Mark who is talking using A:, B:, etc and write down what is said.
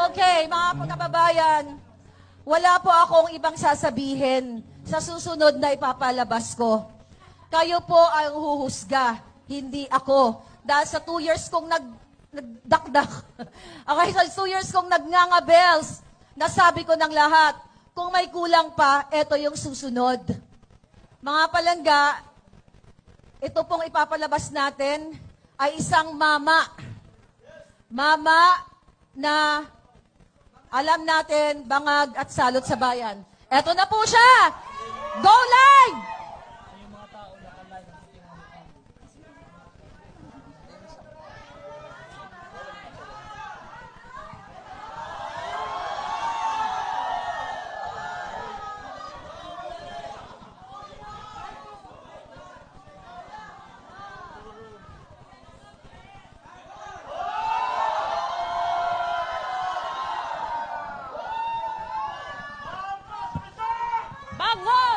A: Okay, mga kababayan, wala po akong ibang sasabihin sa susunod na ipapalabas ko. Kayo po ang huhusga, hindi ako. Dahil sa 2 years kong nagdakdak, okay, sa 2 years kong nagnangabels, nasabi ko ng lahat, kung may kulang pa, eto yung susunod. Mga palangga, ito pong ipapalabas natin ay isang mama. Mama na alam natin, bangag at salot sa bayan. Eto na po siya! Go live!
B: Bango!